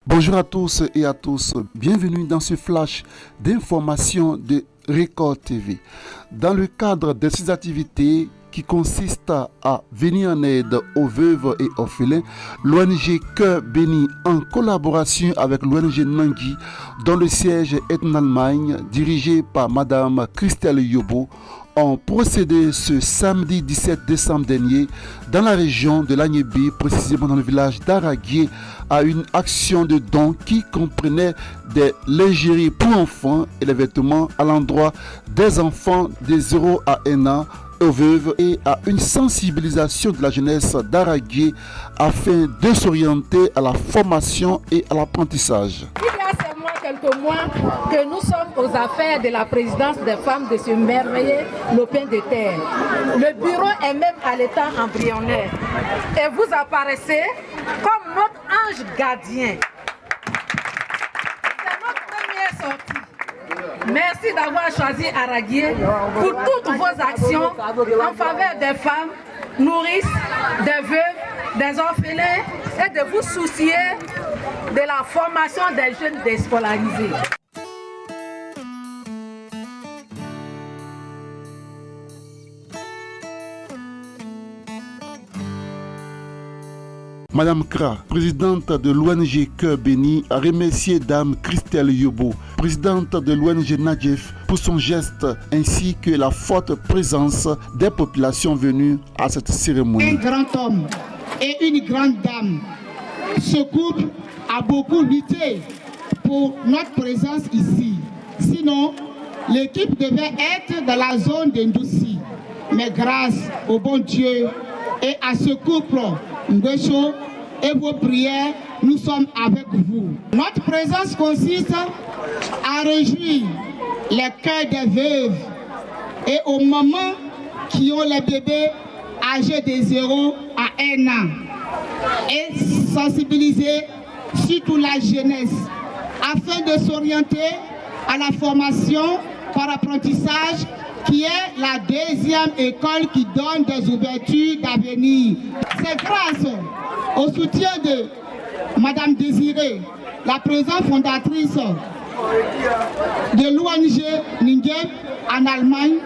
Bonjour à tous et à tous, bienvenue dans ce flash d'information de Record TV. Dans le cadre de ces activités qui consistent à venir en aide aux veuves et orphelins, l'ONG Cœur Béni, en collaboration avec l'ONG Nangui, dont le siège est en Allemagne, dirigé par Madame Christelle Yobo, ont procédé ce samedi 17 décembre dernier dans la région de l'Agnébé, précisément dans le village d'Aragué, à une action de don qui comprenait des lingeries pour enfants et des vêtements à l'endroit des enfants de 0 à 1 an, aux veuves, et à une sensibilisation de la jeunesse d'Aragué afin de s'orienter à la formation et à l'apprentissage. Quelques mois que nous sommes aux affaires de la présidence des femmes de ce merveilleux lopin de terre. Le bureau est même à l'état embryonnaire. Et vous apparaissez comme notre ange gardien. C'est notre première sortie. Merci d'avoir choisi Aragué pour toutes vos actions en faveur des femmes, nourrices, des veuves, des orphelins et de vous soucier de la formation des jeunes déscolarisés. Madame Kra, présidente de l'ONG Cœur Béni, a remercié Dame Christelle Yobo, présidente de l'ONG Nadjef, pour son geste ainsi que la forte présence des populations venues à cette cérémonie. Un grand homme et une grande dame, ce couple a beaucoup lutté pour notre présence ici. Sinon, l'équipe devait être dans la zone d'Indoussi. Mais grâce au bon Dieu et à ce couple, Ngwecho, et vos prières, nous sommes avec vous. Notre présence consiste à réjouir les cœurs des veuves et aux mamans qui ont les bébés âgés de 0 à 1 an et sensibiliser surtout la jeunesse afin de s'orienter à la formation par apprentissage qui est la deuxième école qui donne des ouvertures d'avenir. C'est grâce au soutien de Madame Désirée, la présidente fondatrice de l'ONG Ningem en Allemagne.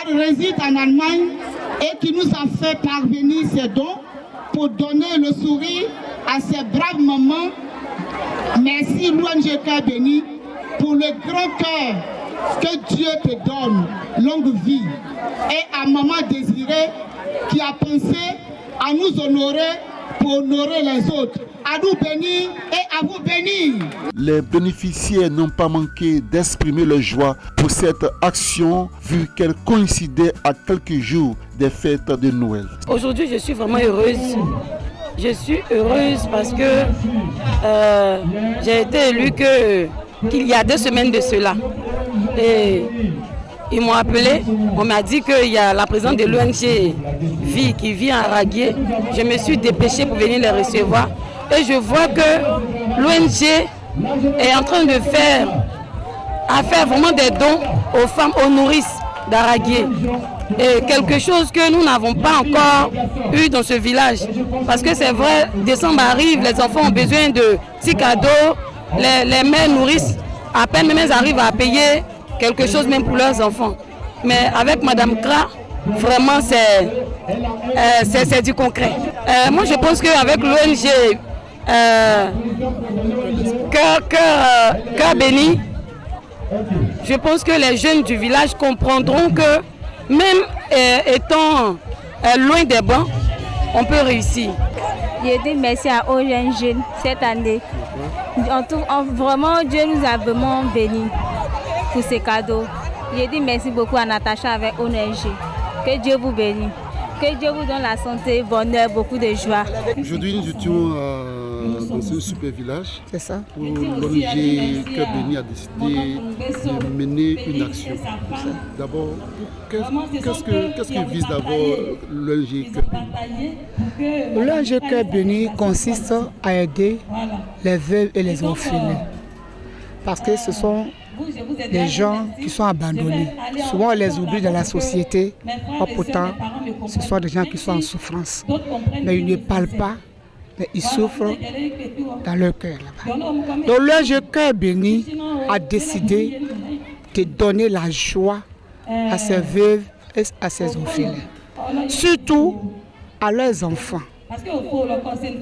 Elle réside en Allemagne et qui nous a fait parvenir ses dons pour donner le sourire à ces braves mamans. Merci l'ONG Cœur Béni pour le grand cœur que Dieu te donne, longue vie. Et à Maman Désirée qui a pensé à nous honorer pour honorer les autres. À nous bénir et à vous bénir. Les bénéficiaires n'ont pas manqué d'exprimer leur joie pour cette action vu qu'elle coïncidait à quelques jours des fêtes de Noël. Aujourd'hui, je suis vraiment heureuse. Je suis heureuse parce que j'ai été élue qu'il y a 2 semaines de cela. Et ils m'ont appelé, on m'a dit qu'il y a la présidente de l'ONG Vie qui vit à Aragué. Je me suis dépêchée pour venir les recevoir. Et je vois que l'ONG est en train de faire vraiment des dons aux femmes, aux nourrices d'Aragué. Et quelque chose que nous n'avons pas encore eu dans ce village. Parce que c'est vrai, décembre arrive, les enfants ont besoin de petits cadeaux, les mères nourrissent, à peine même elles arrivent à payer quelque chose même pour leurs enfants. Mais avec Madame Kra, vraiment c'est du concret. Moi je pense qu'avec l'ONG Cœur Béni, je pense que les jeunes du village comprendront que même étant loin des bancs, on peut réussir. Je dis merci à ONG cette année. Vraiment, Dieu nous a vraiment bénis pour ces cadeaux. Je dis merci beaucoup à Natacha avec ONG. Que Dieu vous bénisse. Que Dieu vous donne la santé, bonheur, beaucoup de joie. Aujourd'hui, nous étions dans un super village. C'est ça. Où l'ONG Cœur Béni a décidé de mener une action. D'abord, qu'est-ce que vise d'abord l'ONG Cœur Béni? L'ONG Cœur Béni consiste à aider les veuves et les orphelins. Parce que ce sont des gens qui sont abandonnés. Souvent, on les oublie dans la société. Pourtant, ce sont des gens qui sont en souffrance. Mais ils ne parlent pas mais ils souffrent dans leur cœur là-bas. Donc l'ONG Cœur Béni a décidé de donner la joie à ces veuves et à ces orphelins, surtout à leurs enfants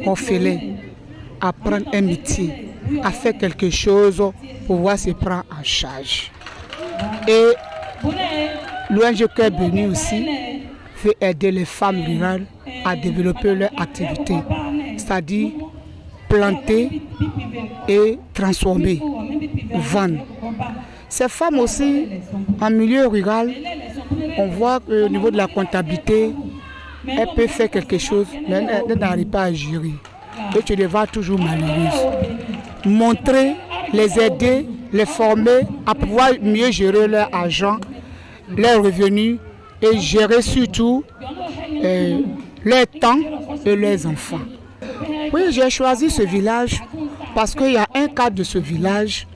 orphelins, à prendre un métier, à faire quelque chose pour pouvoir se prendre en charge. Et l'ONG Cœur Béni aussi veut aider les femmes rurales à développer leur activité, c'est-à-dire planter et transformer, vendre. Ces femmes aussi, en milieu rural, on voit qu'au niveau de la comptabilité, elles peuvent faire quelque chose, mais elles n'arrivent pas à gérer. Et tu les vois toujours malheureuses. Montrer, les aider, les former à pouvoir mieux gérer leur argent, leurs revenus et gérer surtout leur temps et leurs enfants. Oui, j'ai choisi ce village parce qu'il y a un cadre de ce village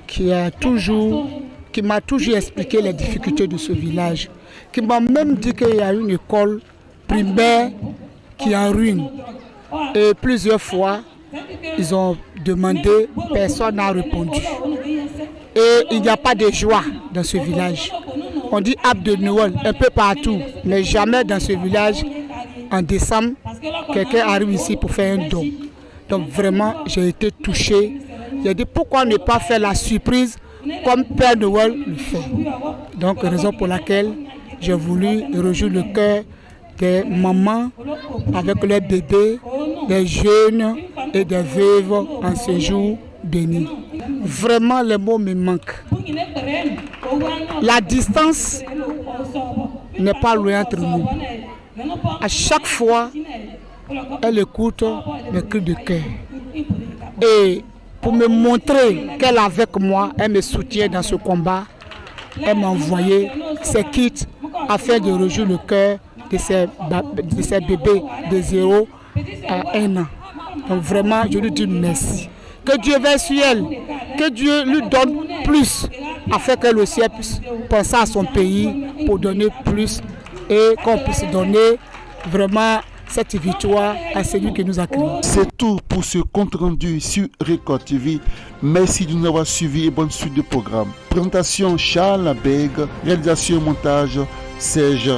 qui m'a toujours expliqué les difficultés de ce village, qui m'a même dit qu'il y a une école primaire qui est en ruine. Et plusieurs fois, ils ont demandé, personne n'a répondu. Et il n'y a pas de joie dans ce village. On dit arbre de Noël un peu partout, mais jamais dans ce village, en décembre, quelqu'un arrive ici pour faire un don. Donc vraiment, j'ai été touché. J'ai dit pourquoi ne pas faire la surprise comme Père Noël le fait. Donc raison pour laquelle j'ai voulu rejoindre le cœur des mamans avec leurs bébés, des jeunes et des veuves en ce jour béni. Vraiment, les mots me manquent. La distance n'est pas loin entre nous. À chaque fois, elle écoute mes cris de cœur. Et pour me montrer qu'elle est avec moi, elle me soutient dans ce combat. Elle m'a envoyé ses kits afin de rejoindre le cœur de ces bébés de 0 à 1 an. Donc vraiment, je lui dis merci. Que Dieu veille sur elle, que Dieu lui donne plus, afin qu'elle aussi puisse penser à son pays pour donner plus et qu'on puisse donner vraiment cette victoire à celui qui nous a créés. C'est tout pour ce compte rendu sur Record TV. Merci de nous avoir suivis et bonne suite de programme. Présentation Charles Abeg, réalisation et montage Serge